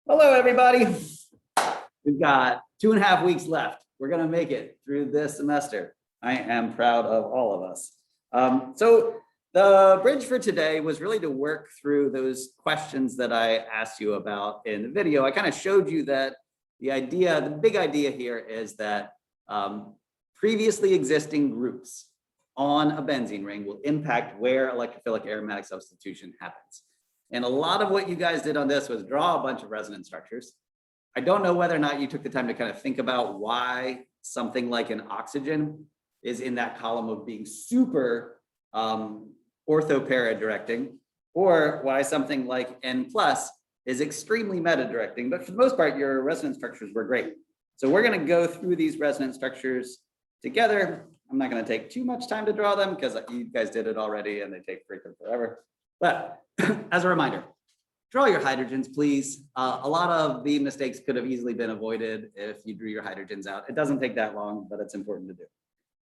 Hello, everybody. We've got 2.5 weeks left. We're going to make it through this semester. I am proud of all of us. So the bridge for today was really to work through those questions that I asked you about in the video. I kind of showed you that the big idea here is that previously existing groups on a benzene ring will impact where electrophilic aromatic substitution happens. And a lot of what you guys did on this was draw a bunch of resonance structures. I don't know whether or not you took the time to kind of think about why something like an oxygen is in that column of being super orthopara directing, or why something like N plus is extremely meta directing. But for the most part, your resonance structures were great. So we're going to go through these resonance structures together. I'm not going to take too much time to draw them because you guys did it already and they take freaking forever. But as a reminder, draw your hydrogens, please. A lot of the mistakes could have easily been avoided if you drew your hydrogens out. It doesn't take that long, but it's important to do.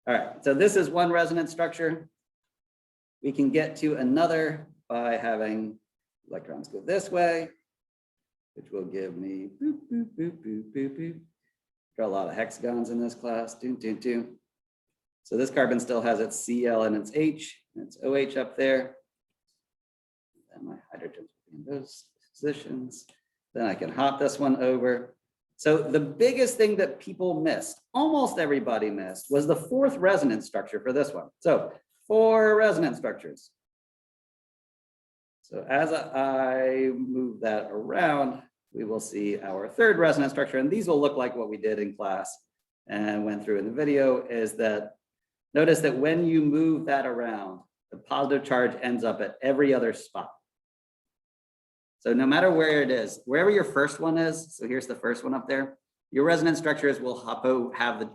All right, so this is one resonance structure. We can get to another by having electrons go this way, which will give me boop, boop, boop, boop, boop, boop. Draw a lot of hexagons in this class. So this carbon still has its Cl and its H, and its OH up there. And my hydrogens in those positions. Then I can hop this one over. So the biggest thing that people missed, almost everybody missed, was the fourth resonance structure for this one. So 4 resonance structures. So as I move that around, we will see our third resonance structure. And these will look like what we did in class and went through in the video, is that notice that when you move that around, the positive charge ends up at every other spot. So no matter where it is, wherever your first one is, so here's the first one up there, your resonance structures will have the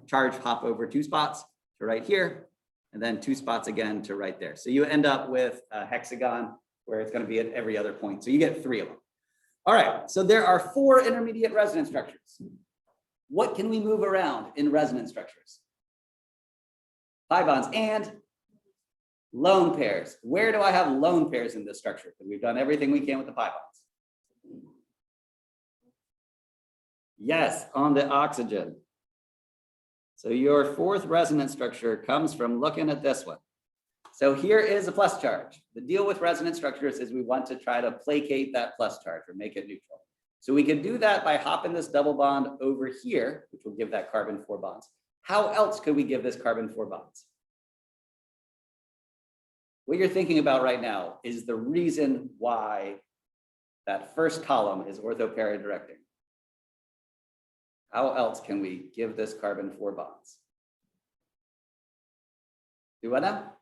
charge hop over 2 spots to right here, and then 2 spots again to right there. So you end up with a hexagon where it's going to be at every other point. So you get 3 of them. All right, so there are 4 intermediate resonance structures. What can we move around in resonance structures? Pi bonds and lone pairs. Where do I have lone pairs in this structure? Because we've done everything we can with the pi bonds. Yes, on the oxygen. So your 4th resonance structure comes from looking at this one. So here is a plus charge. The deal with resonance structures is we want to try to placate that plus charge or make it neutral. So we can do that by hopping this double bond over here, which will give that carbon 4 bonds. How else could we give this carbon 4 bonds? What you're thinking about right now is the reason why that first column is orthopara directing. How else can we give this carbon 4 bonds? Do what now?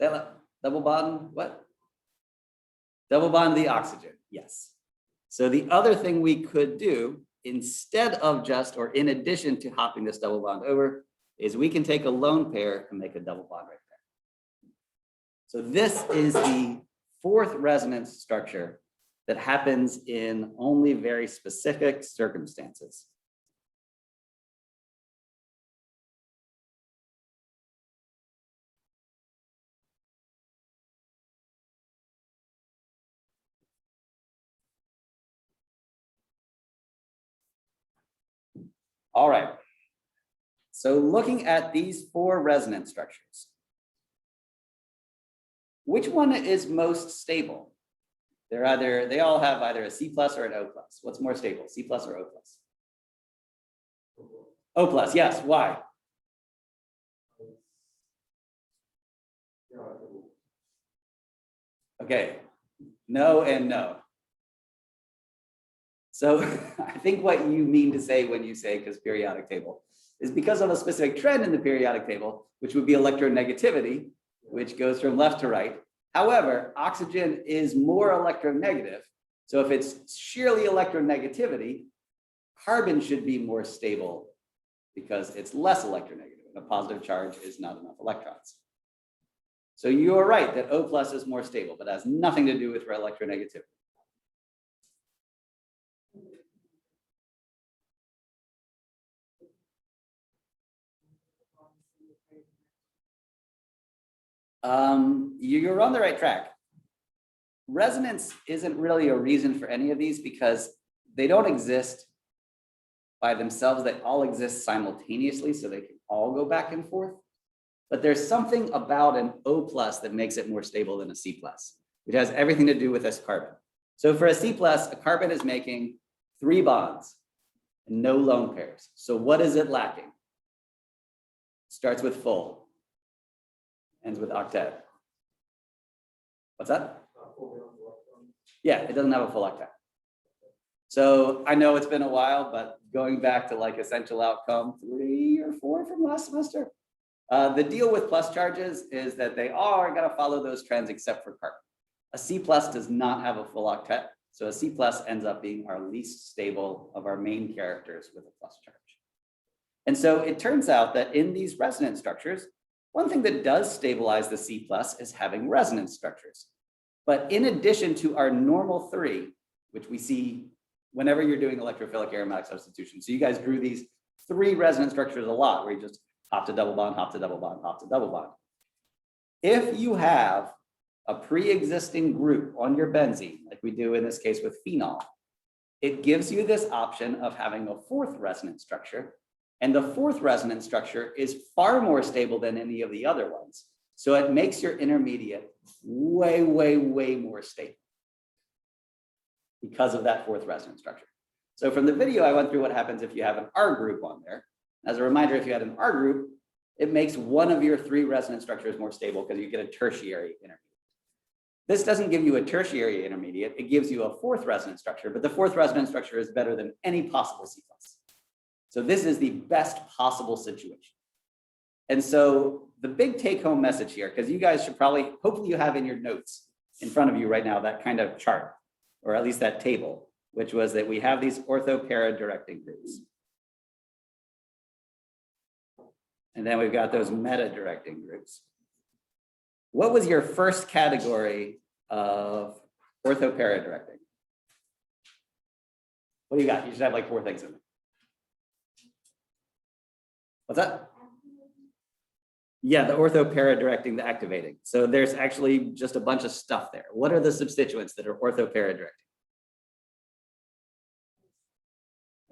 Double bond what? Double bond the oxygen, yes. So the other thing we could do instead of just, or in addition to hopping this double bond over, is we can take a lone pair and make a double bond right there. So this is the 4th resonance structure that happens in only very specific circumstances. All right. So looking at these 4 resonance structures, which one is most stable? They all have either a C plus or an O plus. What's more stable, C plus or O plus? O plus, yes. Why? Okay, no and no. So I think what you mean to say when you say because periodic table is because of a specific trend in the periodic table, which would be electronegativity, which goes from left to right. However, oxygen is more electronegative. So if it's sheerly electronegativity, carbon should be more stable because it's less electronegative and a positive charge is not enough electrons. So you're right that O plus is more stable, but has nothing to do with electronegativity. You're on the right track. Resonance isn't really a reason for any of these because they don't exist by themselves. They all exist simultaneously, so they can all go back and forth. But there's something about an O plus that makes it more stable than a C plus, which has everything to do with this carbon. So for a C plus, a carbon is making 3 bonds and no lone pairs. So what is it lacking? Starts with full, ends with octet. What's that? Yeah, it doesn't have a full octet. So I know it's been a while, but going back to like essential outcome 3 or 4 from last semester, the deal with plus charges is that they are going to follow those trends except for carbon. A C plus does not have a full octet. So a C plus ends up being our least stable of our main characters with a plus charge. And so it turns out that in these resonance structures, one thing that does stabilize the C plus is having resonance structures. But in addition to our normal 3, which we see whenever you're doing electrophilic aromatic substitution. So you guys drew these 3 resonance structures a lot, where you just hop to double bond, hop to double bond, hop to double bond. If you have a pre-existing group on your benzene, like we do in this case with phenol, it gives you this option of having a 4th resonance structure. And the 4th resonance structure is far more stable than any of the other ones. So it makes your intermediate way, way, way more stable because of that 4th resonance structure. So from the video, I went through what happens if you have an R group on there. As a reminder, if you had an R group, it makes one of your 3 resonance structures more stable because you get a tertiary intermediate. This doesn't give you a tertiary intermediate, it gives you a 4th resonance structure, but the 4th resonance structure is better than any possible C plus. So this is the best possible situation. And so the big take home message here, because you guys should probably, hopefully you have in your notes in front of you right now, that kind of chart, or at least that table, which was that we have these ortho-para directing groups. And then we've got those meta directing groups. What was your first category of ortho-para directing? What do you got? You should have like 4 things in there. What's that? Yeah, the ortho-para directing, the activating. So there's actually just a bunch of stuff there. What are the substituents that are ortho-para directing?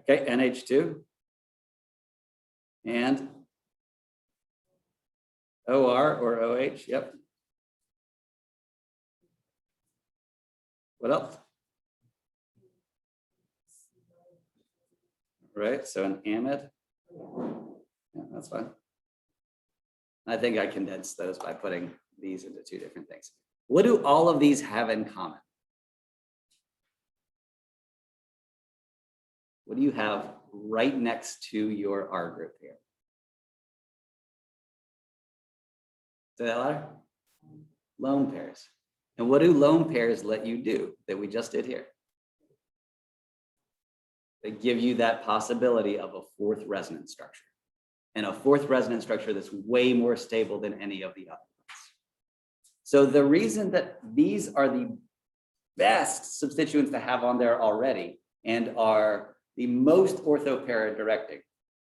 Okay, NH2 and OR or OH, yep. What else? Right, so an amide. Yeah, that's fine. I think I condensed those by putting these into 2 different things. What do all of these have in common? What do you have right next to your R group here? Say that louder? Lone pairs. And what do lone pairs let you do that we just did here? They give you that possibility of a 4th resonance structure, and a 4th resonance structure that's way more stable than any of the other ones. So the reason that these are the best substituents to have on there already and are the most ortho-para directing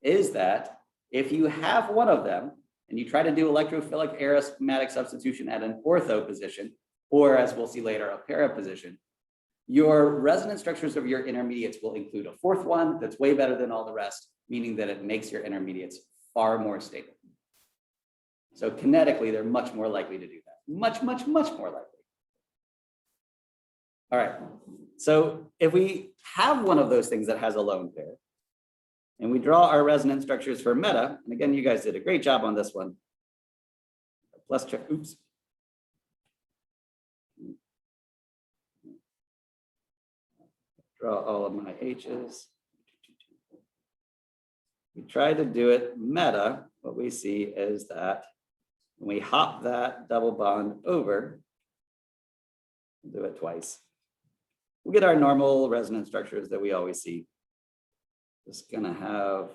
is that if you have one of them and you try to do electrophilic aromatic substitution at an ortho position, or as we'll see later, a para position, your resonance structures of your intermediates will include a 4th one that's way better than all the rest, meaning that it makes your intermediates far more stable. So kinetically, they're much more likely to do that. Much, much, much more likely. All right, so if we have one of those things that has a lone pair, and we draw our resonance structures for meta, and again, you guys did a great job on this one. Plus, oops. Draw all of my H's. We try to do it meta. What we see is that when we hop that double bond over, do it twice, we'll get our normal resonance structures that we always see. Just gonna have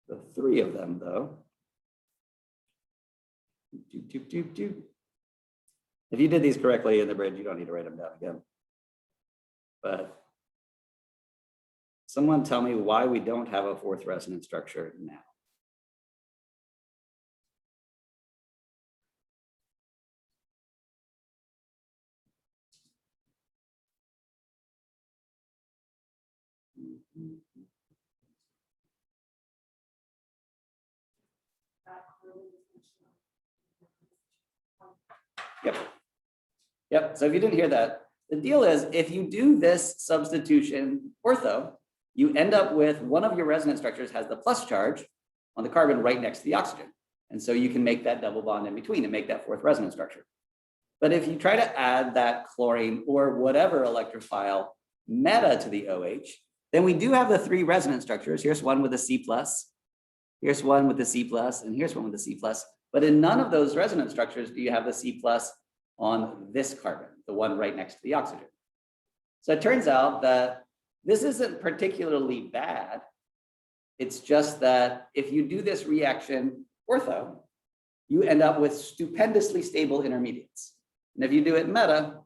the 3 of them though. If you did these correctly in the bridge, you don't need to write them down again. But someone tell me why we don't have a 4th resonance structure now. Yep. Yep. So if you didn't hear that, the deal is if you do this substitution ortho, you end up with one of your resonance structures has the plus charge on the carbon right next to the oxygen. And so you can make that double bond in between and make that fourth resonance structure. But if you try to add that chlorine or whatever electrophile meta to the OH, then we do have the three resonance structures. Here's one with a C plus, here's one with the C plus, and here's one with the C plus. But in none of those resonance structures do you have the C plus on this carbon, the one right next to the oxygen. So it turns out that this isn't particularly bad. It's just that if you do this reaction ortho, you end up with stupendously stable intermediates. And if you do it meta,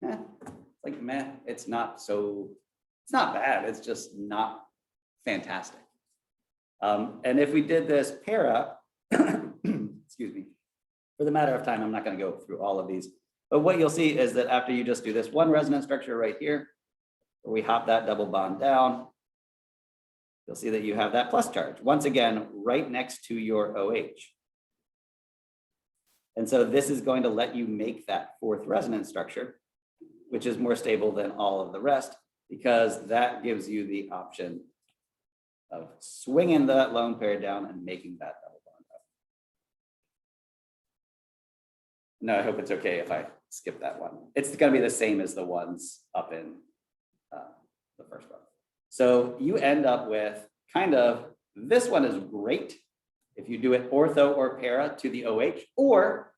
it's like meh, it's not bad, it's just not fantastic. And if we did this para, excuse me, for the matter of time, I'm not going to go through all of these, but what you'll see is that after you just do this one resonance structure right here, where we hop that double bond down, you'll see that you have that plus charge, once again, right next to your OH. And so this is going to let you make that fourth resonance structure, which is more stable than all of the rest, because that gives you the option of swinging that lone pair down and making that double bond up. No, I hope it's okay if I skip that one. It's going to be the same as the ones up in the first one. So you end up with kind of, this one is great if you do it ortho or para to the OH, or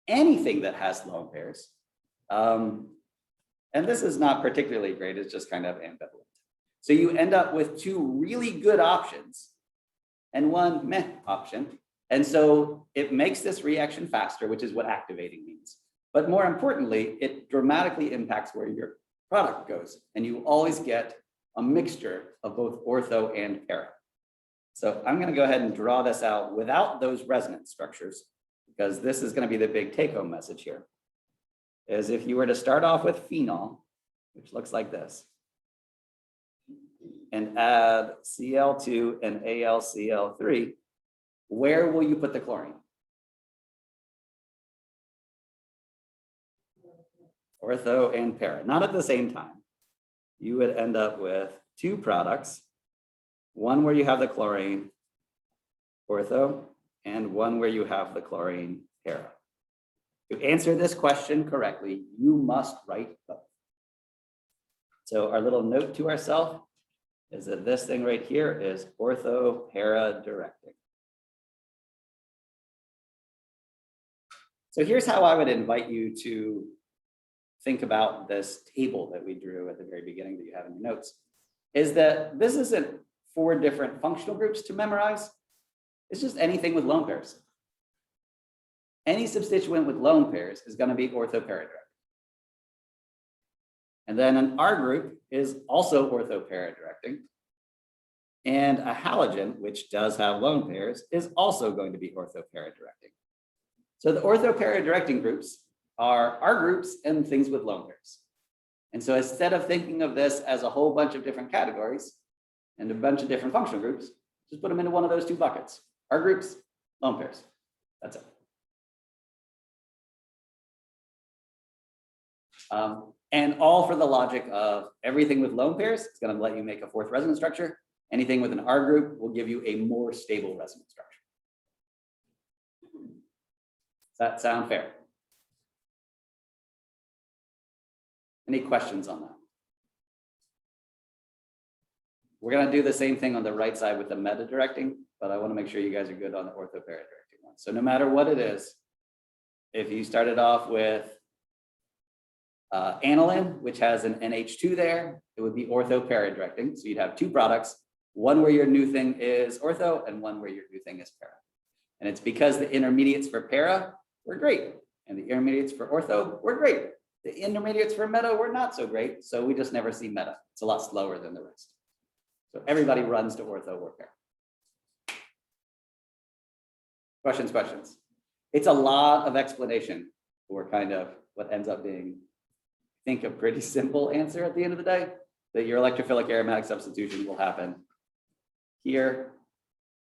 anything that has lone pairs. And this is not particularly great, it's just kind of ambivalent. So you end up with two really good options and one meh option. And so it makes this reaction faster, which is what activating means. But more importantly, it dramatically impacts where your product goes. And you always get a mixture of both ortho and para. So I'm going to go ahead and draw this out without those resonance structures, because this is going to be the big take-home message here. Is if you were to start off with phenol, which looks like this, and add Cl2 and AlCl3, where will you put the chlorine? Ortho and para, not at the same time. You would end up with two products, one where you have the chlorine, ortho, and one where you have the chlorine, para. To answer this question correctly, you must write both. So our little note to ourselves is that this thing right here is ortho para directing. So here's how I would invite you to think about this table that we drew at the very beginning that you have in your notes, is that this isn't 4 different functional groups to memorize. It's just anything with lone pairs. Any substituent with lone pairs is going to be ortho-para directing. And then an R group is also ortho-para directing. And a halogen, which does have lone pairs, is also going to be ortho-para directing. So the ortho-para directing groups are R groups and things with lone pairs. And so instead of thinking of this as a whole bunch of different categories and a bunch of different functional groups, just put them into one of those 2 buckets. R groups, lone pairs. That's it. And all for the logic of everything with lone pairs, it's going to let you make a 4th resonance structure. Anything with an R group will give you a more stable resonance structure. Does that sound fair? Any questions on that? We're going to do the same thing on the right side with the meta directing, but I want to make sure you guys are good on the ortho-para directing one. So no matter what it is, if you started off with aniline, which has an NH2 there, it would be ortho-para directing. So you'd have 2 products, one where your new thing is ortho and one where your new thing is para. And it's because the intermediates for para were great and the intermediates for ortho were great. The intermediates for meta were not so great, so we just never see meta. It's a lot slower than the rest. So everybody runs to ortho or para. Questions? It's a lot of explanation for kind of what ends up being, I think, a pretty simple answer at the end of the day. that your electrophilic aromatic substitution will happen here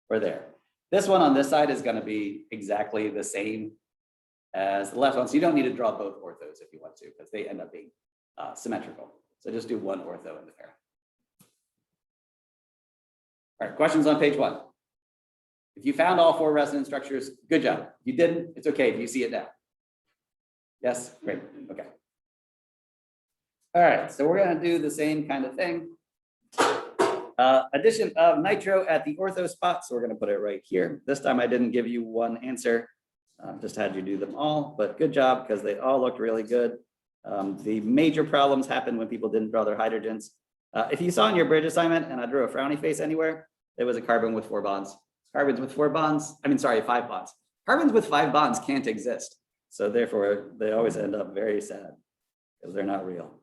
or there. This one on this side is going to be exactly the same as the left one. So you don't need to draw both orthos if you want to, because they end up being symmetrical. So just do one ortho in the pair. All right, questions on page 1. If you found all 4 resonance structures, good job. If you didn't, it's okay if you see it now. Yes, great, okay. All right, so we're gonna do the same kind of thing. Addition of nitro at the ortho spot, so we're gonna put it right here. This time I didn't give you one answer, just had you do them all, but good job because they all looked really good. The major problems happened when people didn't draw their hydrogens. If you saw in your bridge assignment and I drew a frowny face anywhere, it was a carbon with 4 bonds. Carbons with 4 bonds, 5 bonds. Carbons with 5 bonds can't exist. So therefore, they always end up very sad because they're not real.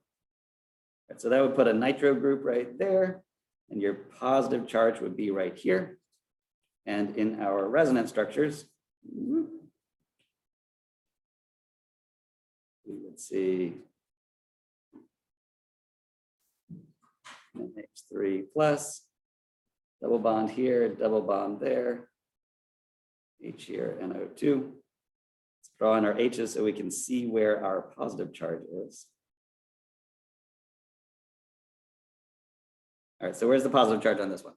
Right, so that would put a nitro group right there, and your positive charge would be right here. And in our resonance structures, we would see NH3 plus, double bond here, double bond there, H here, NO2. Let's draw in our H's so we can see where our positive charge is. All right, so where's the positive charge on this one?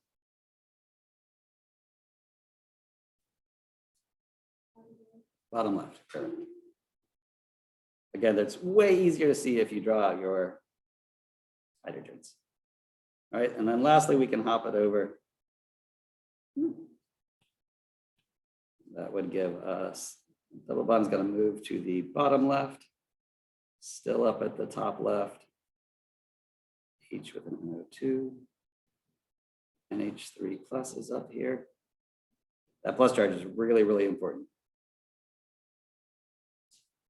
Bottom left. Perfect. Again, that's way easier to see if you draw out your hydrogens. All right, and then lastly, we can hop it over. That would give us, double bond's gonna move to the bottom left, still up at the top left, H with an NO2, NH3 plus is up here. That plus charge is really, really important.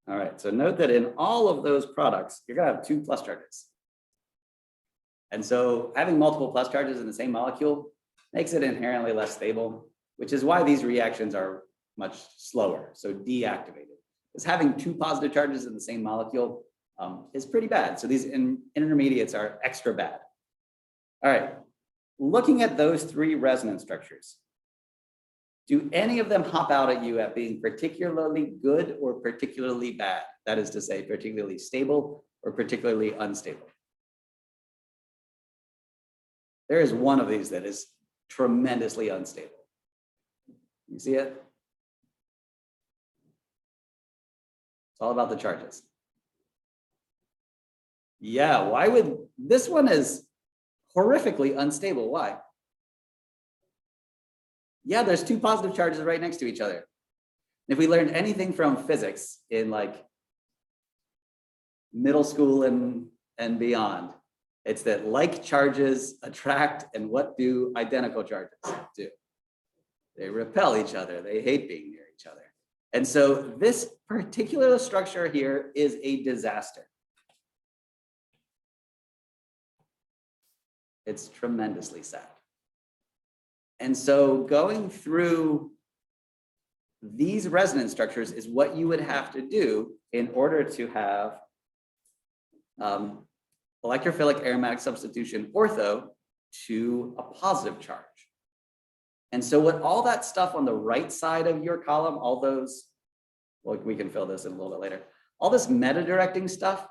All right, so note that in all of those products, you're gonna have 2 plus charges. And so having multiple plus charges in the same molecule makes it inherently less stable, which is why these reactions are much slower, so deactivated. Because having 2 positive charges in the same molecule is pretty bad. So these intermediates are extra bad. All right, looking at those 3 resonance structures, do any of them hop out at you at being particularly good or particularly bad? That is to say, particularly stable or particularly unstable? There is one of these that is tremendously unstable. You see it? It's all about the charges. Yeah, why would, this one is horrifically unstable. Why? Yeah, there's 2 positive charges right next to each other. And if we learned anything from physics in like middle school and beyond, it's that like charges attract, and what do identical charges do? They repel each other. They hate being near each other. And so this particular structure here is a disaster. It's tremendously sad. And so going through these resonance structures is what you would have to do in order to have electrophilic aromatic substitution ortho to a positive charge. And so what all that stuff on the right side of your column, all those, well, we can fill this in a little bit later, all this meta-directing stuff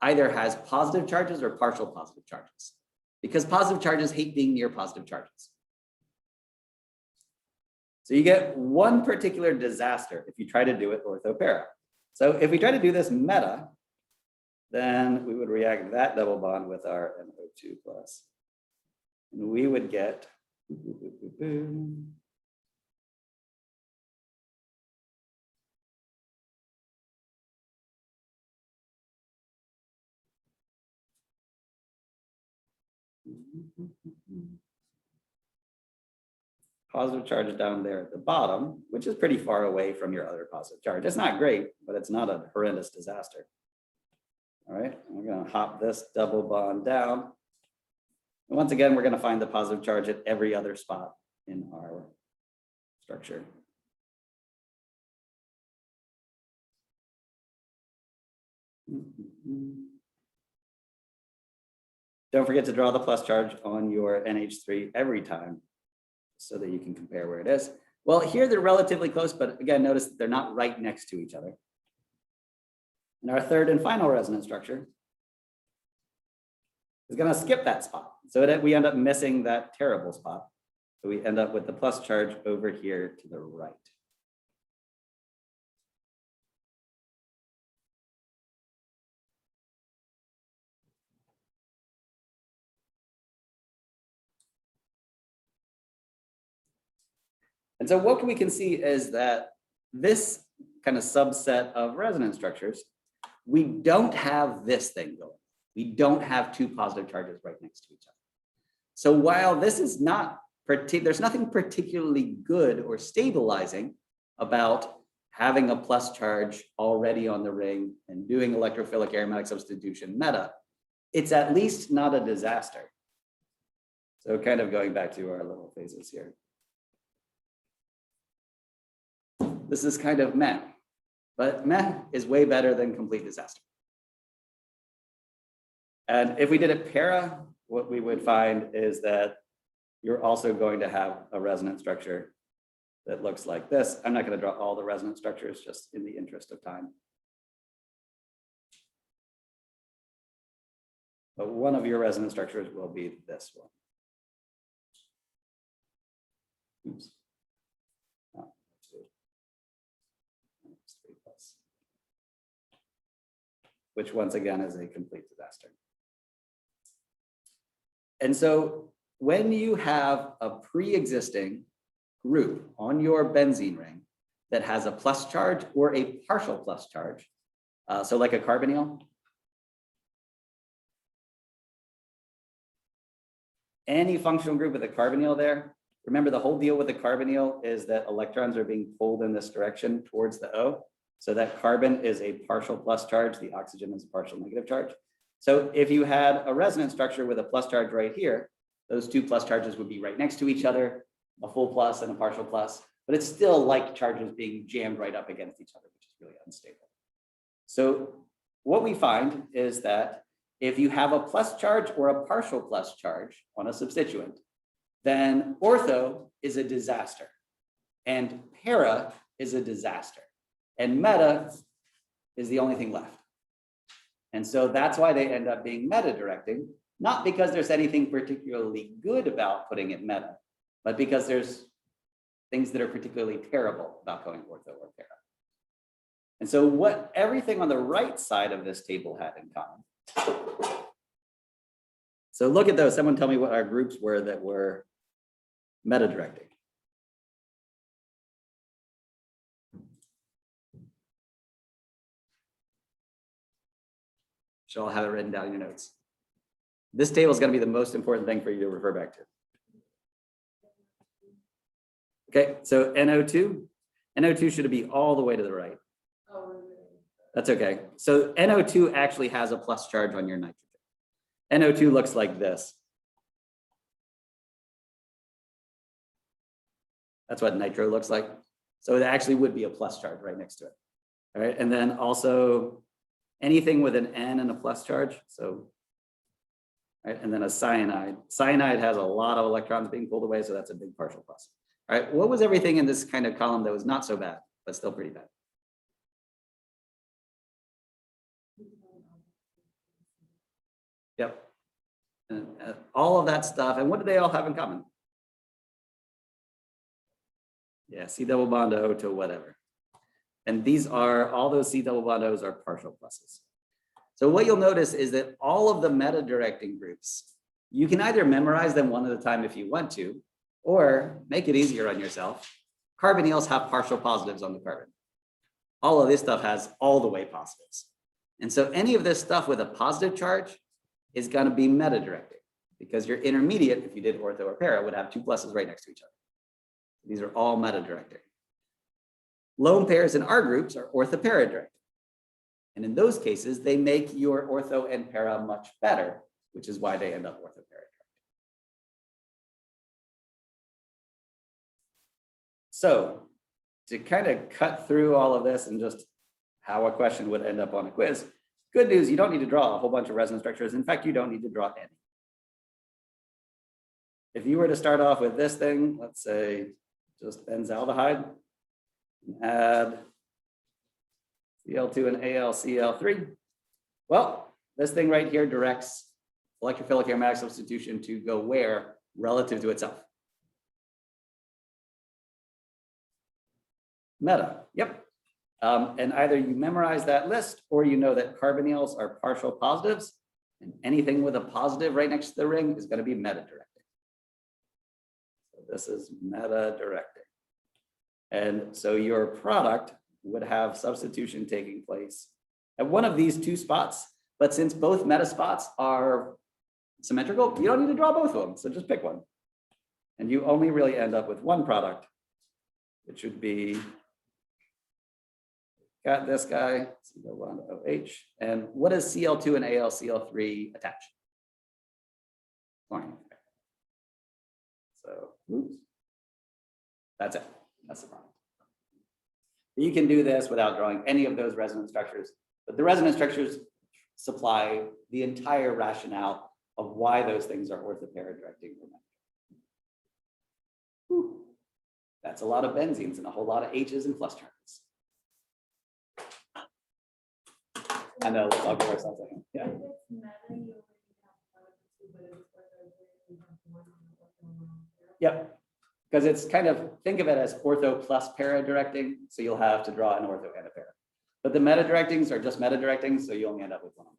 either has positive charges or partial positive charges, because positive charges hate being near positive charges. So you get one particular disaster if you try to do it orthopara. So if we try to do this meta, then we would react that double bond with our NO2 plus. And we would get positive charge down there at the bottom, which is pretty far away from your other positive charge. It's not great, but it's not a horrendous disaster. All right, we're going to hop this double bond down. And once again, we're going to find the positive charge at every other spot in our structure. Don't forget to draw the plus charge on your NH3 every time so that you can compare where it is. Well, here they're relatively close, but again, notice that they're not right next to each other. And our third and final resonance structure is going to skip that spot so that we end up missing that terrible spot. So we end up with the plus charge over here to the right. And so what we can see is that this kind of subset of resonance structures, we don't have this thing going. We don't have two positive charges right next to each other. So while this is not, there's nothing particularly good or stabilizing about having a plus charge already on the ring and doing electrophilic aromatic substitution meta, it's at least not a disaster. So kind of going back to our little phases here. This is kind of meh, but meh is way better than complete disaster. And if we did it para, what we would find is that you're also going to have a resonance structure that looks like this. I'm not going to draw all the resonance structures just in the interest of time. But one of your resonance structures will be this one. Oops. Oh, 3 plus. Which once again is a complete disaster. And so when you have a pre-existing group on your benzene ring that has a plus charge or a partial plus charge, so like a carbonyl, any functional group with a carbonyl there, remember the whole deal with the carbonyl is that electrons are being pulled in this direction towards the O. So that carbon is a partial plus charge, the oxygen is a partial negative charge. So if you had a resonance structure with a plus charge right here, those two plus charges would be right next to each other, a full plus and a partial plus, but it's still like charges being jammed right up against each other, which is really unstable. So what we find is that if you have a plus charge or a partial plus charge on a substituent, then ortho is a disaster and para is a disaster and meta is the only thing left. And so that's why they end up being meta directing, not because there's anything particularly good about putting it meta, but because there's things that are particularly terrible about going ortho or para. And so what everything on the right side of this table had in common. So look at those. Someone tell me what our groups were that were meta directing. Should all have it written down in your notes. This table is going to be the most important thing for you to refer back to. Okay, so NO2. NO2 should be all the way to the right. That's okay. So NO2 actually has a plus charge on your nitrogen. NO2 looks like this. That's what nitro looks like. So it actually would be a plus charge right next to it. All right, and then also anything with an N and a plus charge. So, right, and then a cyanide. Cyanide has a lot of electrons being pulled away, so that's a big partial plus. All right, what was everything in this kind of column that was not so bad, but still pretty bad? Yep. And all of that stuff. And what do they all have in common? Yeah, C double bond O to whatever. And these are, all those C double bond O's are partial pluses. So what you'll notice is that all of the meta directing groups, you can either memorize them one at a time if you want to, or make it easier on yourself. Carbonyls have partial positives on the carbon. All of this stuff has all the way positives. And so any of this stuff with a positive charge is going to be meta directing because your intermediate, if you did ortho or para, would have two pluses right next to each other. These are all meta directing. Lone pairs in our groups are ortho-para directing. And in those cases, they make your ortho and para much better, which is why they end up ortho-para directing. So to kind of cut through all of this and just how a question would end up on a quiz, good news, you don't need to draw a whole bunch of resonance structures. In fact, you don't need to draw any. if you were to start off with this thing, let's say just benzaldehyde, and add Cl2 and AlCl3. Well, this thing right here directs electrophilic aromatic substitution to go where relative to itself. Meta, yep. And either you memorize that list or you know that carbonyls are partial positives, and anything with a positive right next to the ring is going to be meta directing. So this is meta directing. And so your product would have substitution taking place at one of these two spots. But since both meta spots are symmetrical, you don't need to draw both of them. So just pick one. And you only really end up with one product. It should be, got this guy, CO1OH. And what does Cl2 and AlCl3 attach? Chlorine. So, oops. That's it. That's the problem. You can do this without drawing any of those resonance structures, but the resonance structures supply the entire rationale of why those things are orthopara-directing. That's a lot of benzenes and a whole lot of H's and plus terms. I know, let's all give ourselves a hand. Yeah. Yep. Because it's kind of, think of it as ortho plus para directing. So you'll have to draw an ortho and a para. But the meta directings are just meta directing. So you only end up with one of them.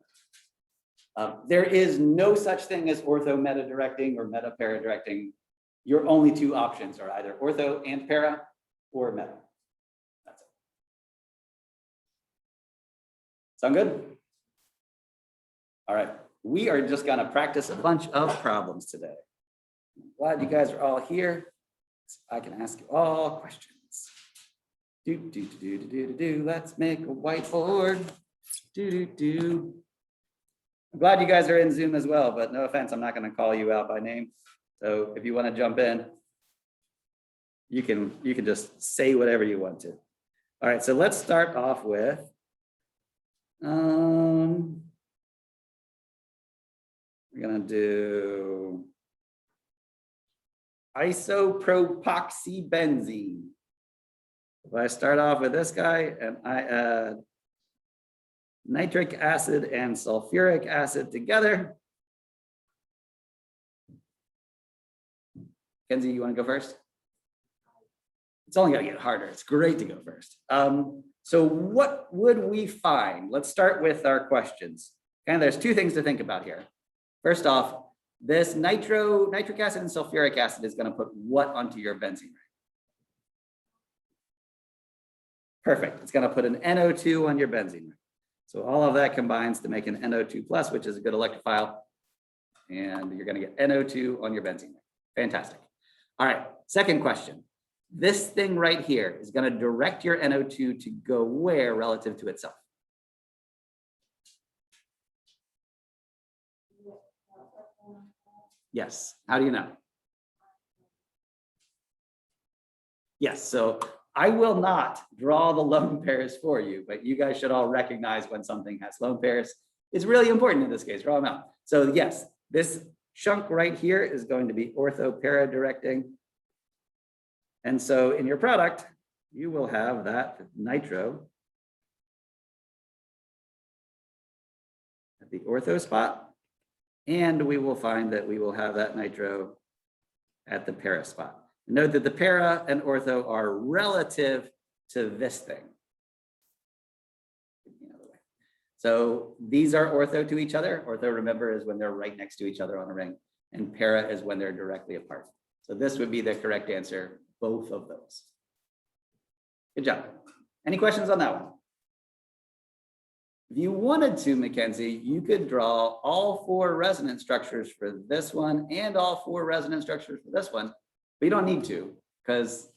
There is no such thing as ortho meta directing or meta para directing. Your only two options are either ortho and para or meta. That's it. Sound good? All right. We are just going to practice a bunch of problems today. I'm glad you guys are all here. So I can ask you all questions. Let's make a whiteboard. I'm glad you guys are in Zoom as well, but no offense, I'm not going to call you out by name. So if you want to jump in, you can just say whatever you want to. All right, so let's start off with we're going to do isopropoxybenzene. If I start off with this guy and I add nitric acid and sulfuric acid together. Kenzie, you want to go first? It's only going to get harder. It's great to go first. So what would we find? Let's start with our questions. And there's two things to think about here. First off, this nitric acid and sulfuric acid is going to put what onto your benzene ring? Perfect. It's going to put an NO2 on your benzene ring. So all of that combines to make an NO2 plus, which is a good electrophile. And you're going to get NO2 on your benzene ring. Fantastic. All right. Second question. This thing right here is going to direct your NO2 to go where relative to itself? Yes. How do you know? Yes. So I will not draw the lone pairs for you, but you guys should all recognize when something has lone pairs. It's really important in this case. Draw them out. So yes, this chunk right here is going to be ortho-para directing. And so in your product, you will have that nitro at the ortho spot. And we will find that we will have that nitro at the para spot. Note that the para and ortho are relative to this thing. So these are ortho to each other. Ortho, remember, is when they're right next to each other on a ring, and para is when they're directly apart. So this would be the correct answer, both of those. Good job. Any questions on that one? If you wanted to, Mackenzie, you could draw all four resonance structures for this one and all four resonance structures for this one, but you don't need to, because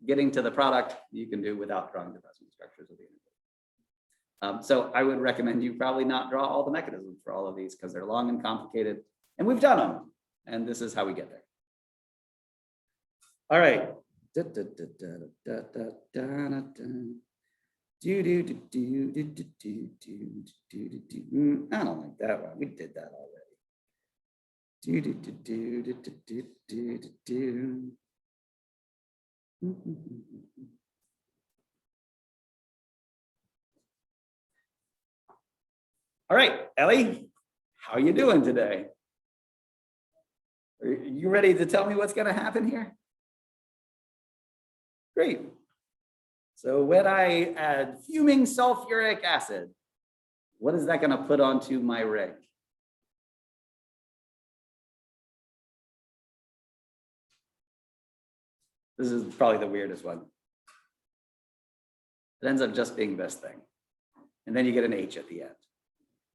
getting to the product you can do without drawing the resonance structures of the integrate. So I would recommend you probably not draw all the mechanisms for all of these because they're long and complicated, and we've done them, and this is how we get there. All right. I don't like that one. We did that already. Do, do, do, do, do, do, do, do, do. All right, Ellie, how are you doing today? Are you ready to tell me what's going to happen here? Great. So when I add fuming sulfuric acid, what is that going to put onto my ring? This is probably the weirdest one. It ends up just being this thing. And then you get an H at the end.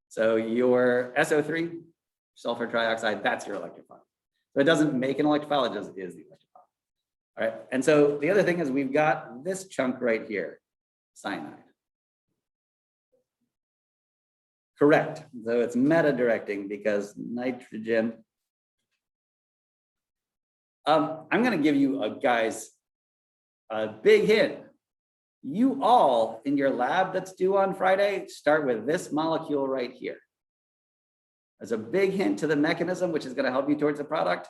So your SO3, sulfur trioxide, that's your electrophile. So it doesn't make an electrophile, it just is the electrophile. All right, and so the other thing is we've got this chunk right here, cyanide. Correct, so it's meta-directing because nitrogen. I'm gonna give you a big hint. You all in your lab that's due on Friday, start with this molecule right here. As a big hint to the mechanism, which is going to help you towards the product.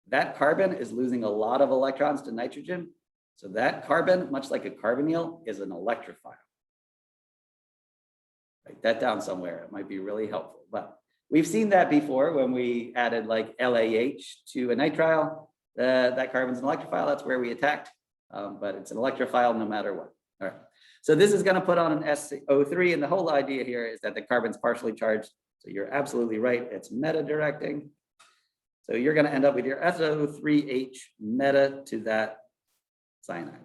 That carbon is losing a lot of electrons to nitrogen. So that carbon, much like a carbonyl, is an electrophile. Write that down somewhere. It might be really helpful. But we've seen that before when we added like LAH to a nitrile. That carbon's an electrophile. That's where we attacked. But it's an electrophile no matter what. All right. So this is going to put on an SO3. And the whole idea here is that the carbon's partially charged. So you're absolutely right. It's meta-directing. So you're going to end up with your SO3H meta to that cyanide.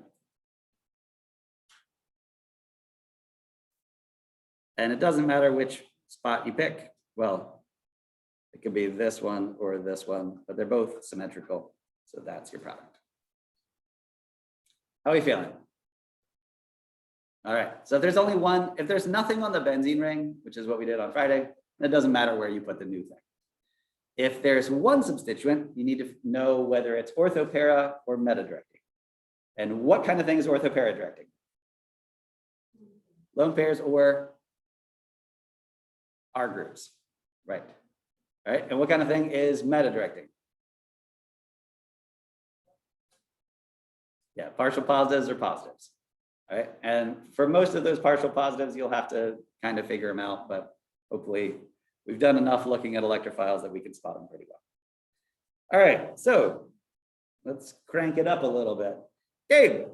And it doesn't matter which spot you pick. Well, it could be this one or this one, but they're both symmetrical. So that's your product. How are you feeling? All right, so if there's only one, if there's nothing on the benzene ring, which is what we did on Friday, it doesn't matter where you put the new thing. If there's one substituent, you need to know whether it's orthopara or meta-directing. And what kind of thing is orthopara directing? Lone pairs or R groups, right? All right, and what kind of thing is meta-directing? Yeah, partial positives or positives. All right, and for most of those partial positives, you'll have to kind of figure them out, but hopefully we've done enough looking at electrophiles that we can spot them pretty well. All right, so let's crank it up a little bit. Gabe,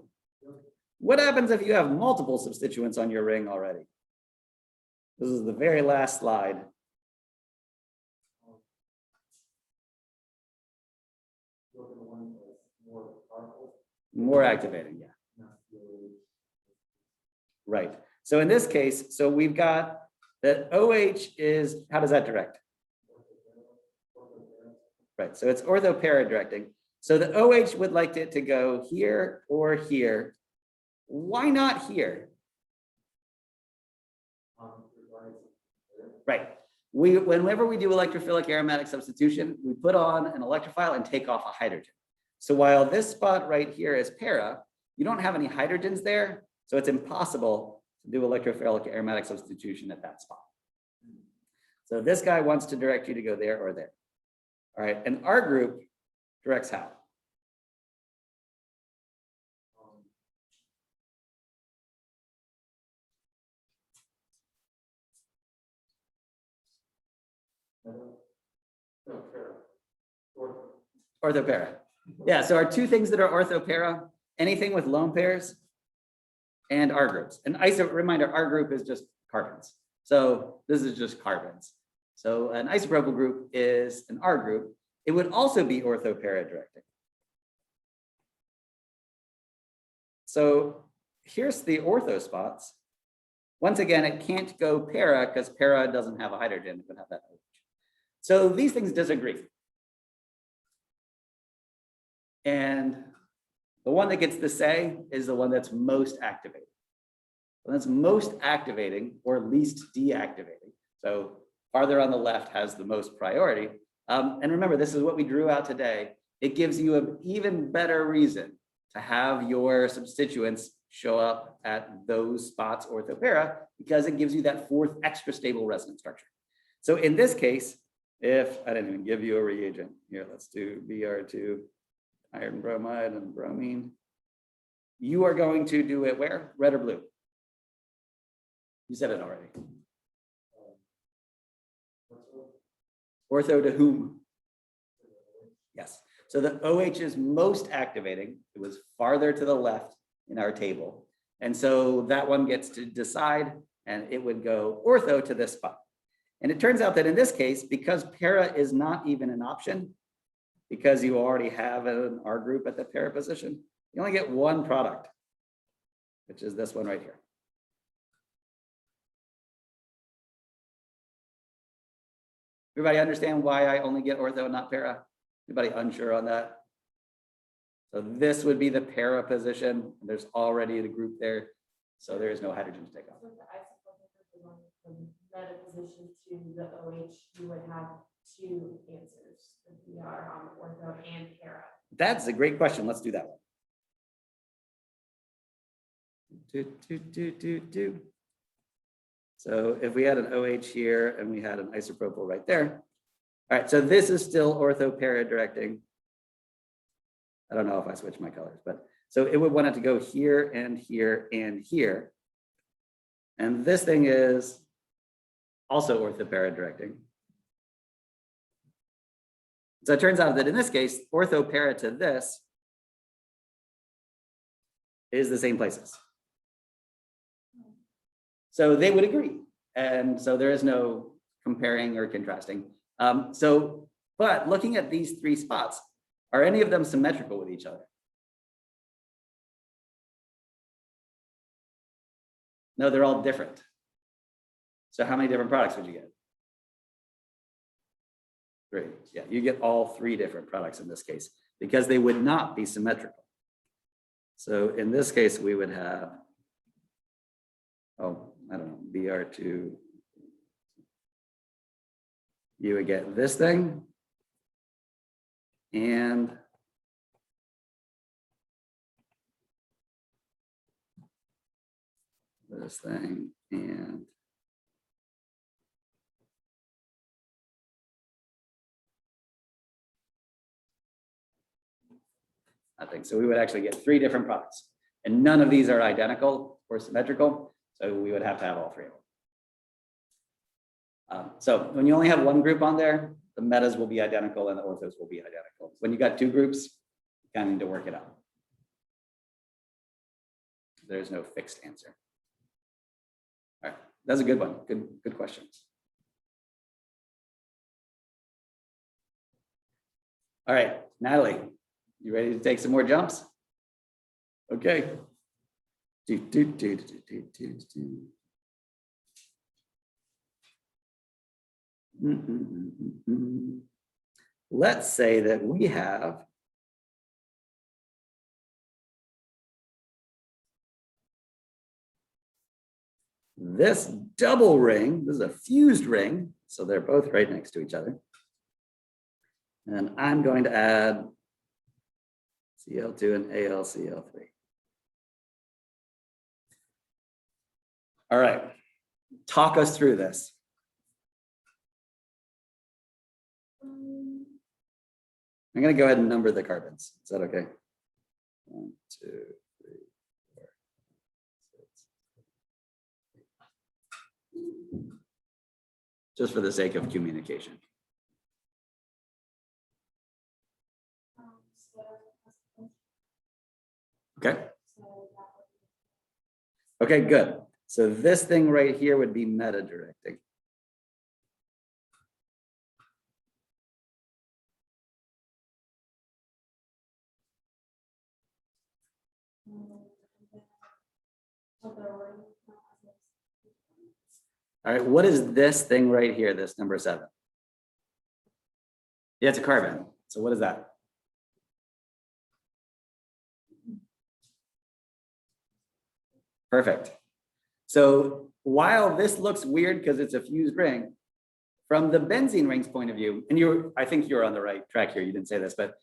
what happens if you have multiple substituents on your ring already? This is the very last slide. More activating, yeah. Right. So in this case, so we've got that OH is, how does that direct? Right. So it's orthopara directing. So the OH would like it to go here or here. Why not here? Right. Whenever we do electrophilic aromatic substitution, we put on an electrophile and take off a hydrogen. So while this spot right here is para, you don't have any hydrogens there. So it's impossible to do electrophilic aromatic substitution at that spot. So this guy wants to direct you to go there or there. All right, and our group directs how? Orthopara. Yeah, so our two things that are orthopara, anything with lone pairs and R groups. And reminder, R group is just carbons. So this is just carbons. So an isopropyl group is an R group. It would also be orthopara directing. So here's the ortho spots. Once again, it can't go para because para doesn't have a hydrogen. It would have that OH. So these things disagree. And the one that gets the say is the one that's most activating. The one that's most activating or least deactivating. So farther on the left has the most priority. And remember, this is what we drew out today. It gives you an even better reason to have your substituents show up at those spots orthopara because it gives you that fourth extra stable resonance structure. So in this case, if, I didn't even give you a reagent. Here, let's do Br2, iron bromide and bromine. You are going to do it where? Red or blue? You said it already. Ortho to whom? Yes. So the OH is most activating. It was farther to the left in our table. And so that one gets to decide, and it would go ortho to this spot. And it turns out that in this case, because para is not even an option, because you already have an R group at the para position, you only get one product, which is this one right here. Everybody understand why I only get ortho and not para? Anybody unsure on that? So this would be the para position. There's already the group there, so there is no hydrogen to take off. So the isopropanol is on from meta position to the OH, you would have two answers, the BR on ortho and para. That's a great question. Let's do that one. So if we had an OH here and we had an isopropyl right there. All right, so this is still ortho para directing. I don't know if I switched my colors, but so it would want it to go here and here and here. And this thing is also ortho para directing. So it turns out that in this case, ortho para to this is the same places. So they would agree. And so there is no comparing or contrasting. But looking at these three spots, are any of them symmetrical with each other? No, they're all different. So how many different products would you get? 3. Yeah, you get all 3 different products in this case, because they would not be symmetrical. So in this case, we would have, oh, I don't know, Br2. You would get this thing and this thing and I think so. We would actually get 3 different products, and none of these are identical or symmetrical. So we would have to have all 3 of them. So when you only have one group on there, the metas will be identical and the orthos will be identical. When you got 2 groups, you kind of need to work it out. There's no fixed answer. All right, that's a good one. Good questions. All right, Natalie, you ready to take some more jumps? Okay. Let's say that we have this double ring. This is a fused ring, so they're both right next to each other. And I'm going to add Cl2 and AlCl3. All right, talk us through this. I'm going to go ahead and number the carbons. Is that okay? 1, 2, 3, 4, 6. Just for the sake of communication. Okay. Okay, good. So this thing right here would be meta directing. All right, what is this thing right here, this number 7? Yeah, it's a carbon. So what is that? Perfect. So while this looks weird because it's a fused ring, from the benzene ring's point of view, and I think you're on the right track here, you didn't say this, but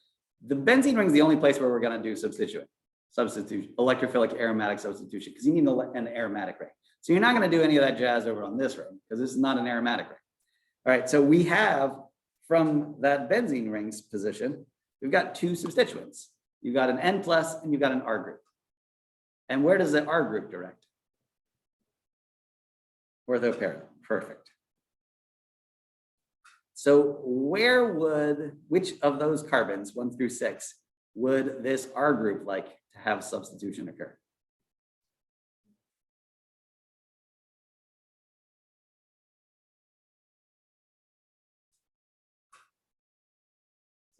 the benzene ring is the only place where we're going to do substitution, electrophilic aromatic substitution, because you need an aromatic ring. So you're not going to do any of that jazz over on this ring because this is not an aromatic ring. All right, so we have from that benzene rings position, we've got two substituents. You've got an N plus and you've got an R group. And where does the R group direct? Orthopara, perfect. So which of those carbons, 1 through 6, would this R group like to have substitution occur?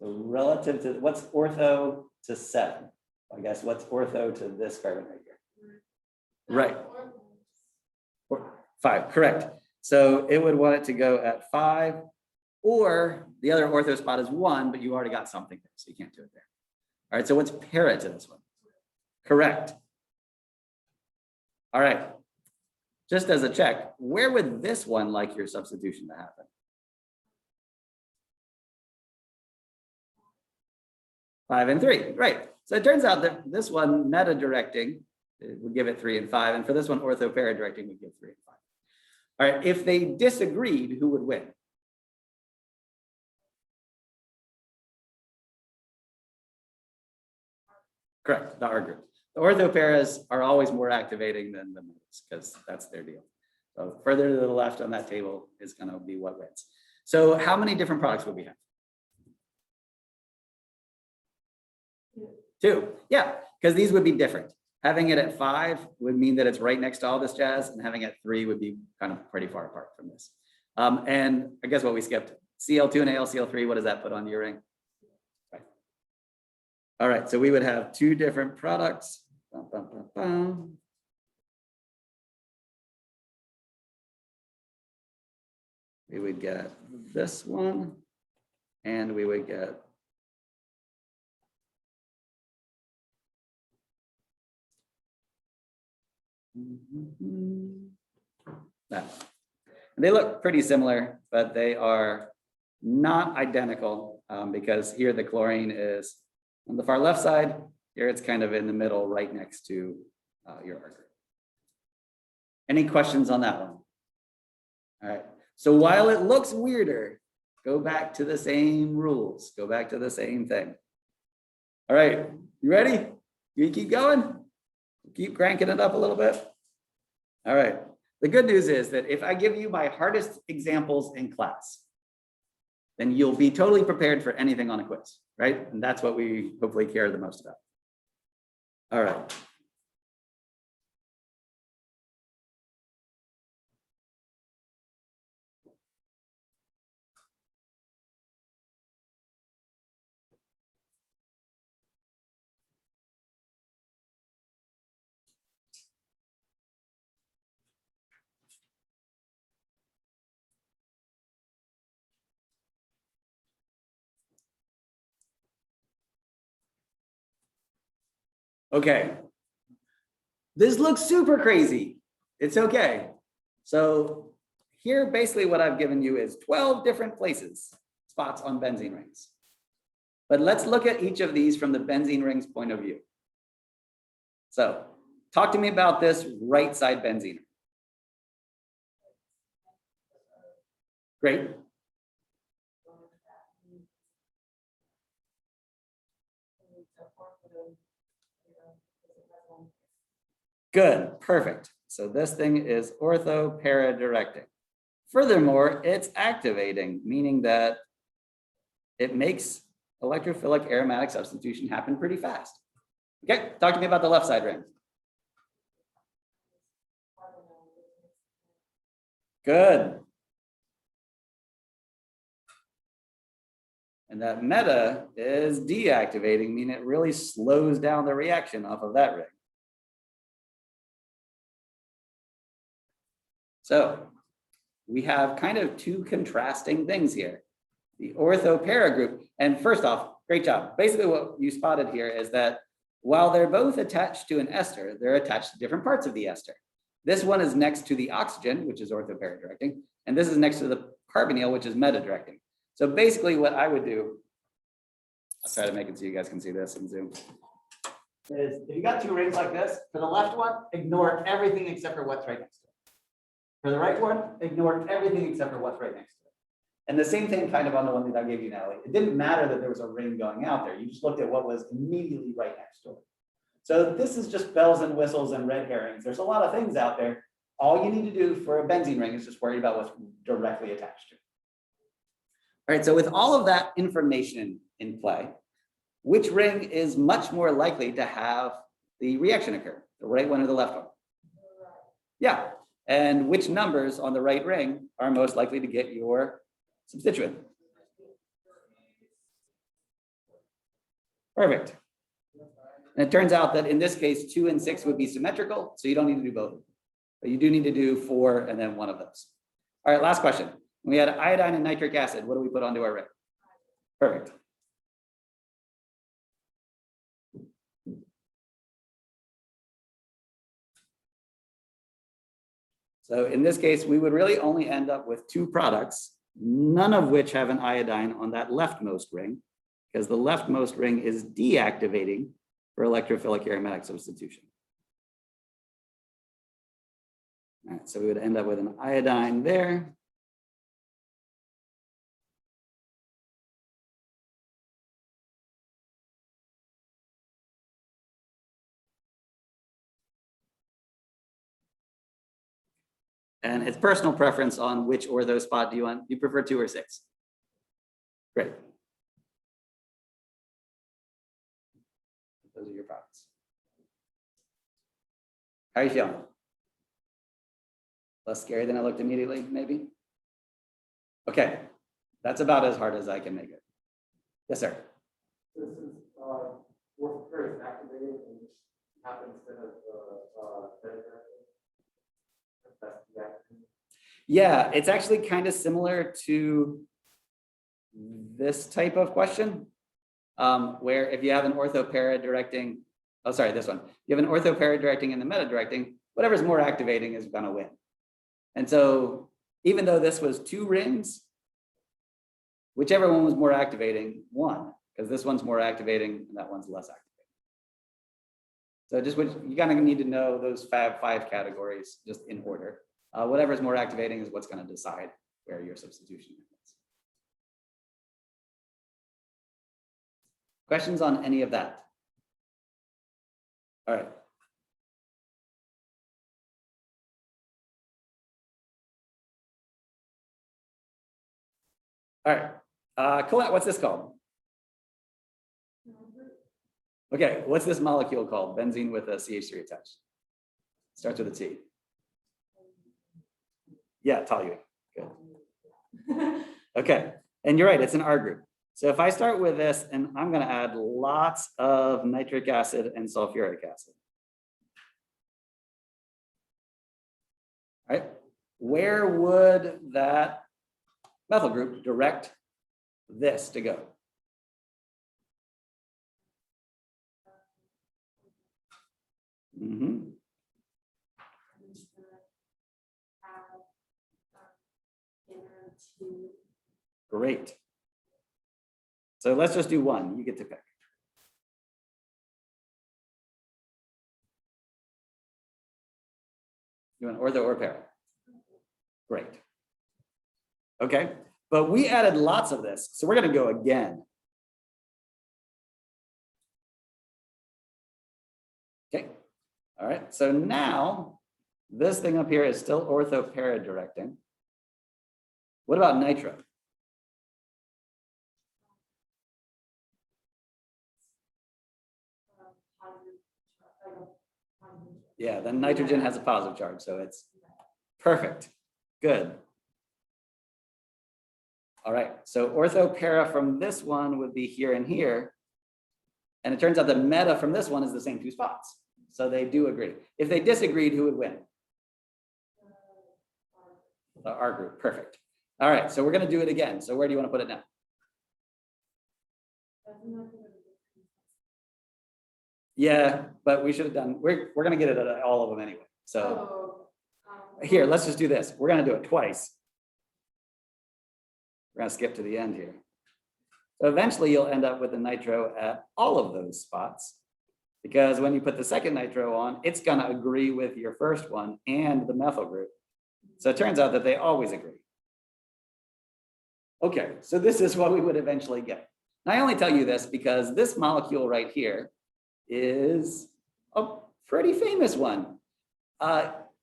So relative to, what's ortho to 7? I guess what's ortho to this carbon right here? Right. 5, correct. So it would want it to go at 5, or the other ortho spot is 1, but you already got something there, so you can't do it there. All right, so what's para to this one? Correct. All right. Just as a check, where would this one like your substitution to happen? 5 and 3, right. So it turns out that this one meta directing would give it 3 and 5, and for this one ortho para directing would give 3 and 5. All right, if they disagreed, who would win? Correct, the R group. The orthoparas are always more activating than the metas because that's their deal. So further to the left on that table is going to be what wins. So how many different products would we have? 2, yeah, because these would be different. Having it at 5 would mean that it's right next to all this jazz, and having it at 3 would be kind of pretty far apart from this. And I guess what we skipped, Cl2 and AlCl3, what does that put on your ring? Right. All right, so we would have 2 different products. Bum, bum, bum, bum. We would get this one, and we would get that. And they look pretty similar, but they are not identical because here the chlorine is on the far left side. Here it's kind of in the middle, right next to your R group. Any questions on that one? All right. So while it looks weirder, go back to the same rules. Go back to the same thing. All right. You ready? You keep going? Keep cranking it up a little bit. All right. The good news is that if I give you my hardest examples in class, then you'll be totally prepared for anything on a quiz, right? And that's what we hopefully care the most about. All right. Okay. This looks super crazy. It's okay. So here, basically what I've given you is 12 different places, spots on benzene rings. But let's look at each of these from the benzene rings point of view. So talk to me about this right side benzene. Great. Good, perfect. So this thing is ortho-para directing. Furthermore, it's activating, meaning that it makes electrophilic aromatic substitution happen pretty fast. Okay, talk to me about the left side ring. Good. And that meta is deactivating, meaning it really slows down the reaction off of that ring. So we have kind of 2 contrasting things here. The ortho-para group, and first off, great job. Basically what you spotted here is that while they're both attached to an ester, they're attached to different parts of the ester. This one is next to the oxygen, which is ortho-para directing, and this is next to the carbonyl, which is meta directing. So basically what I would do, I'll try to make it so you guys can see this in Zoom, is if you got 2 rings like this, for the left one, ignore everything except for what's right next to it. For the right one, ignore everything except for what's right next to it. And the same thing kind of on the one that I gave you, Natalie. It didn't matter that there was a ring going out there. You just looked at what was immediately right next door. So this is just bells and whistles and red herrings. There's a lot of things out there. All you need to do for a benzene ring is just worry about what's directly attached to it. All right, so with all of that information in play, which ring is much more likely to have the reaction occur? The right one or the left one? Yeah, and which numbers on the right ring are most likely to get your substituent? Perfect. And it turns out that in this case, 2 and 6 would be symmetrical, so you don't need to do both. But you do need to do 4 and then one of those. All right, last question. We had iodine and nitric acid. What do we put onto our ring? Perfect. So in this case, we would really only end up with 2 products, none of which have an iodine on that leftmost ring, because the leftmost ring is deactivating for electrophilic aromatic substitution. All right, so we would end up with an iodine there. And it's personal preference on which ortho spot do you want. You prefer 2 or 6? Great. Those are your products. How are you feeling? Less scary than it looked immediately, maybe? Okay, that's about as hard as I can make it. Yes, sir. This is fourth pair is activated and just happens instead of Yeah, it's actually kind of similar to this type of question, where if you have an ortho-para directing, oh, sorry, this one. You have an ortho-para directing and the meta directing, whatever's more activating is going to win. And so even though this was 2 rings, whichever one was more activating won, because this one's more activating and that one's less activating. So just you kind of need to know those 5 categories just in order. Whatever's more activating is what's going to decide where your substitution is. Questions on any of that? All right. All right, Colette, what's this called? Okay, what's this molecule called? Benzene with a CH3 attached. Starts with a T. Yeah, toluene. Good. Okay, and you're right, it's an R group. So if I start with this, and I'm going to add lots of nitric acid and sulfuric acid. All right, where would that methyl group direct this to go? Mm-hmm. Great. So let's just do one. You get to pick. You want ortho or para? Great. Okay, but we added lots of this, so we're going to go again. Okay, all right, so now this thing up here is still ortho para directing. What about nitro? Yeah, then nitrogen has a positive charge, so it's perfect. Good. All right, so ortho para from this one would be here and here. And it turns out the meta from this one is the same 2 spots. So they do agree. If they disagreed, who would win? The R group, perfect. All right, so we're gonna do it again. So where do you want to put it now? Yeah, but we should have done, we're gonna get it at all of them anyway. So here, let's just do this. We're gonna do it twice. We're gonna skip to the end here. So eventually you'll end up with a nitro at all of those spots, because when you put the second nitro on, it's gonna agree with your first one and the methyl group. So it turns out that they always agree. Okay, so this is what we would eventually get. And I only tell you this because this molecule right here is a pretty famous one.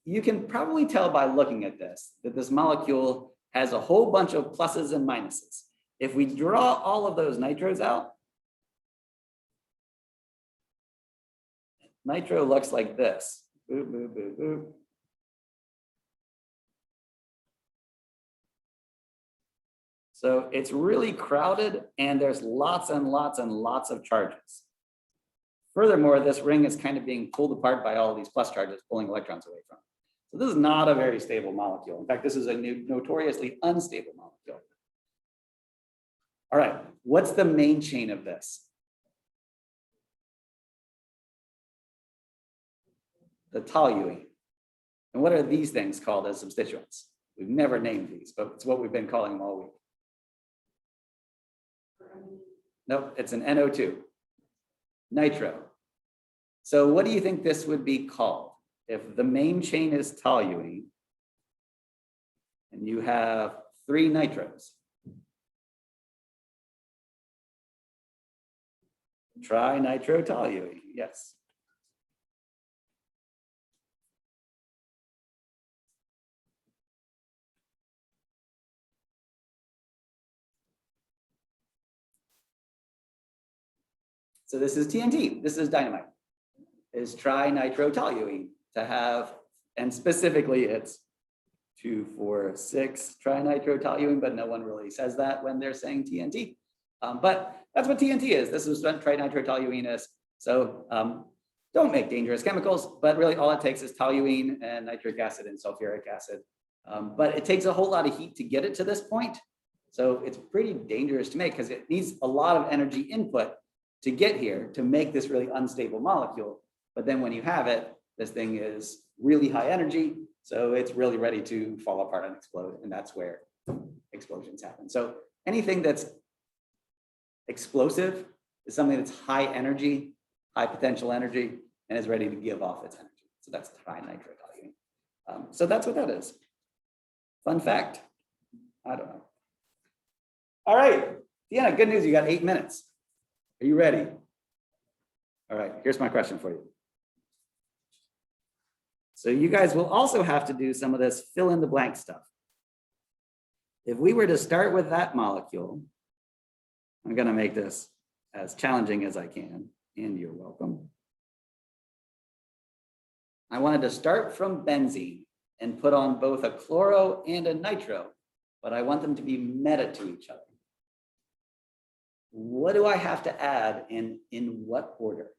You can probably tell by looking at this that this molecule has a whole bunch of pluses and minuses. If we draw all of those nitros out, nitro looks like this. Boop, boop, boop, boop. So it's really crowded and there's lots and lots and lots of charges. Furthermore, this ring is kind of being pulled apart by all of these plus charges pulling electrons away from it. So this is not a very stable molecule. In fact, this is a notoriously unstable molecule. All right, what's the main chain of this? The toluene. And what are these things called as substituents? We've never named these, but it's what we've been calling them all week. Nope, it's an NO2, nitro. So what do you think this would be called? If the main chain is toluene and you have 3 nitros. Trinitrotoluene, yes. So this is TNT, this is dynamite, is trinitrotoluene to have, and specifically it's 2,4,6 trinitrotoluene, but no one really says that when they're saying TNT. But that's what TNT is. This is what trinitrotoluene is. So don't make dangerous chemicals, but really all it takes is toluene and nitric acid and sulfuric acid. But it takes a whole lot of heat to get it to this point. So it's pretty dangerous to make because it needs a lot of energy input to get here to make this really unstable molecule. But then when you have it, this thing is really high energy. So it's really ready to fall apart and explode. And that's where explosions happen. So anything that's explosive is something that's high energy, high potential energy, and is ready to give off its energy. So that's trinitrotoluene. So that's what that is. Fun fact. I don't know. All right, Deanna, good news. You got 8 minutes. Are you ready? All right, here's my question for you. So you guys will also have to do some of this fill in the blank stuff. If we were to start with that molecule, I'm gonna make this as challenging as I can, and you're welcome. I wanted to start from benzene and put on both a chloro and a nitro, but I want them to be meta to each other. What do I have to add and in what order?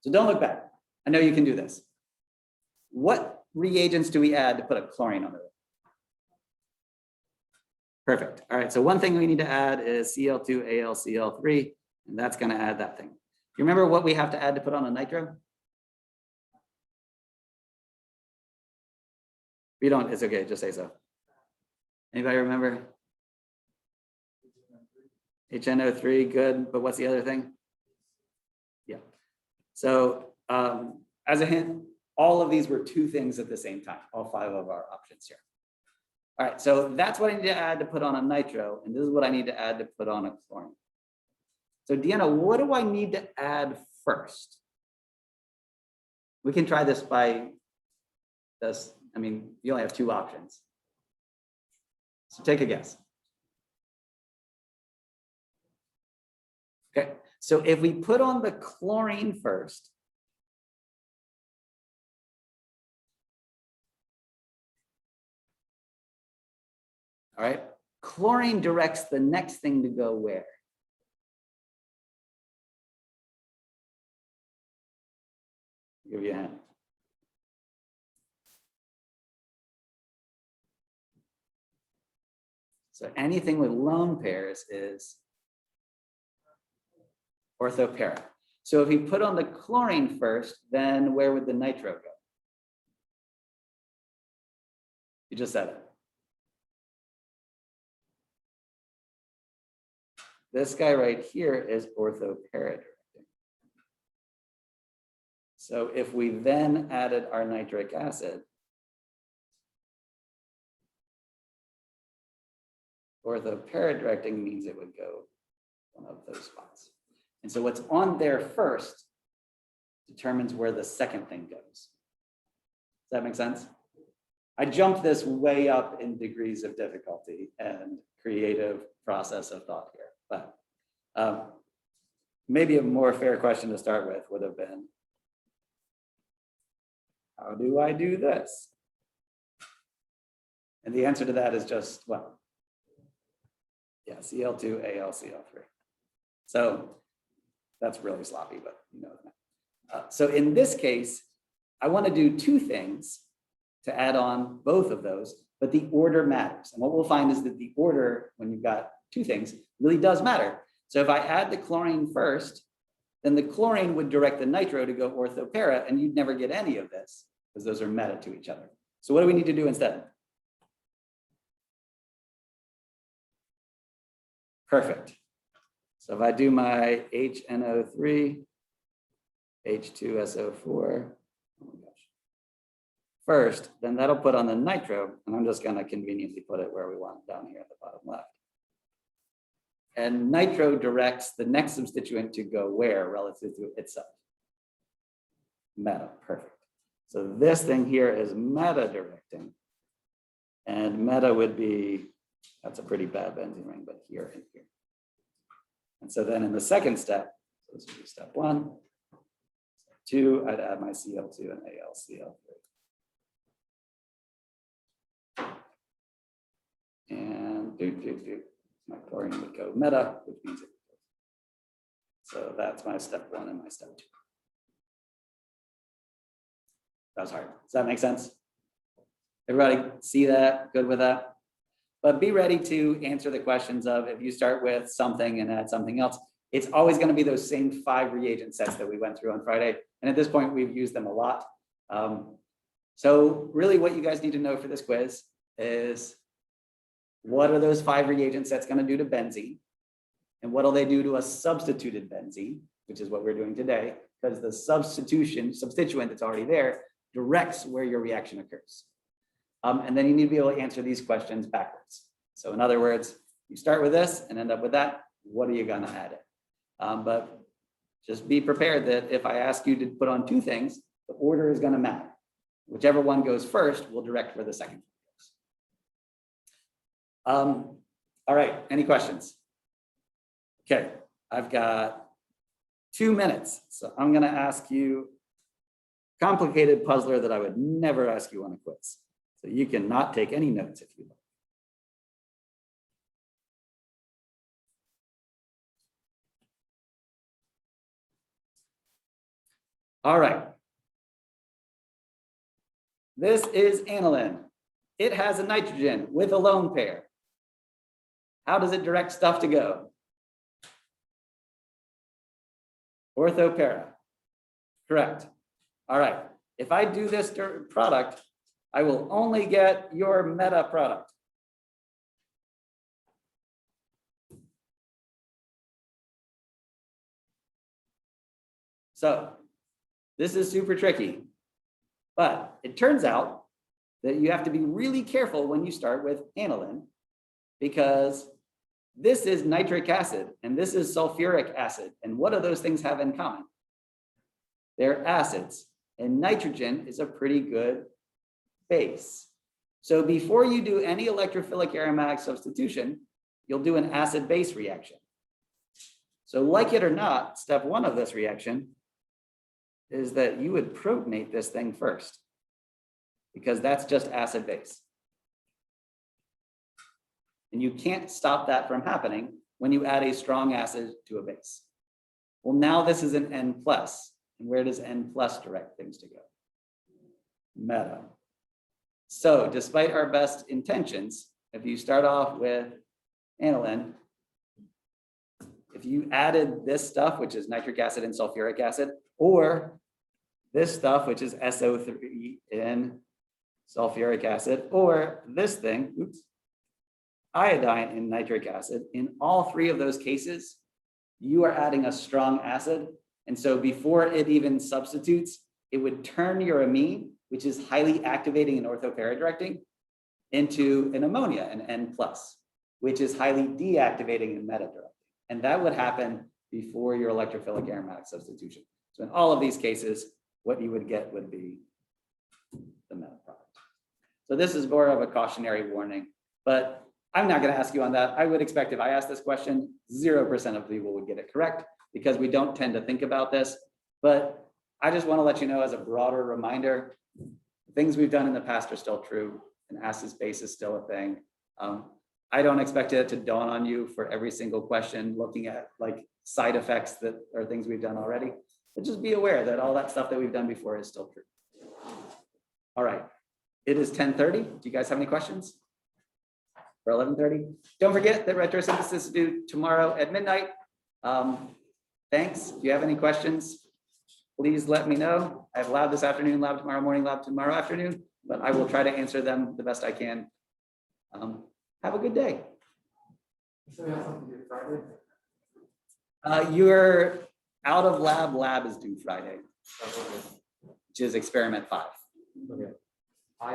So don't look back. I know you can do this. What reagents do we add to put a chlorine under it? Perfect. All right, so one thing we need to add is Cl2AlCl3, and that's gonna add that thing. You remember what we have to add to put on a nitro? If you don't, it's okay, just say so. Anybody remember? HNO3, good, but what's the other thing? Yeah. So as a hint, all of these were 2 things at the same time, all 5 of our options here. All right, so that's what I need to add to put on a nitro, and this is what I need to add to put on a chlorine. So Deanna, what do I need to add first? We can try this by this. I mean, you only have 2 options. So take a guess. Okay, so if we put on the chlorine first, all right, chlorine directs the next thing to go where? I'll give you a hint. So anything with lone pairs is orthopara. So if we put on the chlorine first, then where would the nitro go? You just said it. This guy right here is orthopara directing. So if we then added our nitric acid, ortho-para-directing means it would go one of those spots. And so what's on there first determines where the second thing goes. Does that make sense? I jumped this way up in degrees of difficulty and creative process of thought here, but maybe a more fair question to start with would have been, how do I do this? And the answer to that is just, well, yeah, Cl2, AlCl3. So that's really sloppy, but you know that. So in this case, I want to do two things to add on both of those, but the order matters. And what we'll find is that the order, when you've got two things, really does matter. So if I add the chlorine first, then the chlorine would direct the nitro to go ortho-para, and you'd never get any of this because those are meta to each other. So what do we need to do instead? Perfect. So if I do my HNO3, H2SO4, oh my gosh, first, then that'll put on the nitro, and I'm just going to conveniently put it where we want it, down here at the bottom left. And nitro directs the next substituent to go where relative to itself? Meta, perfect. So this thing here is meta directing, and meta would be, that's a pretty bad benzene ring, but here and here. And so then in the second step, so this would be step 1, step 2, I'd add my Cl2 and AlCl3. And my chlorine would go meta, which means it goes. So that's my step 1 and my step 2. That was hard. Does that make sense? Everybody see that? Good with that? But be ready to answer the questions of, if you start with something and add something else, it's always going to be those same 5 reagent sets that we went through on Friday. And at this point, we've used them a lot. So really what you guys need to know for this quiz is, what are those 5 reagent sets going to do to benzene? And what will they do to a substituted benzene, which is what we're doing today, because the substituent that's already there directs where your reaction occurs. And then you need to be able to answer these questions backwards. So in other words, you start with this and end up with that, what are you going to add in? But just be prepared that if I ask you to put on 2 things, the order is going to matter. Whichever one goes first will direct where the second one goes. All right, any questions? Okay, I've got 2 minutes. So I'm going to ask you a complicated puzzler that I would never ask you on a quiz. So you can not take any notes if you like. All right. This is aniline. It has a nitrogen with a lone pair. How does it direct stuff to go? Ortho-para. Correct. All right. If I do this product, I will only get your meta product. So this is super tricky, but it turns out that you have to be really careful when you start with aniline, because this is nitric acid and this is sulfuric acid. And what do those things have in common? They're acids, and nitrogen is a pretty good base. So before you do any electrophilic aromatic substitution, you'll do an acid-base reaction. So like it or not, step 1 of this reaction is that you would protonate this thing first, because that's just acid-base. And you can't stop that from happening when you add a strong acid to a base. Well, now this is an N+. And where does N+ direct things to go? Meta. So despite our best intentions, if you start off with aniline, if you added this stuff, which is nitric acid and sulfuric acid, or this stuff, which is SO3 and sulfuric acid, or this thing, oops, iodine and nitric acid, in all 3 of those cases, you are adding a strong acid. And so before it even substitutes, it would turn your amine, which is highly activating in orthoparadirecting, into an ammonia, an N+, which is highly deactivating in metadirecting. And that would happen before your electrophilic aromatic substitution. So in all of these cases, what you would get would be the meta product. So this is more of a cautionary warning, but I'm not going to ask you on that. I would expect if I asked this question, 0% of people would get it correct because we don't tend to think about this. But I just want to let you know as a broader reminder, things we've done in the past are still true, and acid space is still a thing. I don't expect it to dawn on you for every single question, looking at like side effects that are things we've done already, but just be aware that all that stuff that we've done before is still true. All right, it is 10:30. Do you guys have any questions? For 11:30? Don't forget that retrosynthesis is due tomorrow at midnight. Thanks. If you have any questions, please let me know. I have lab this afternoon, lab tomorrow morning, lab tomorrow afternoon, but I will try to answer them the best I can. Have a good day. So we have something to do Friday? You're out of lab. Lab is due Friday, Okay. which is experiment 5. Okay. I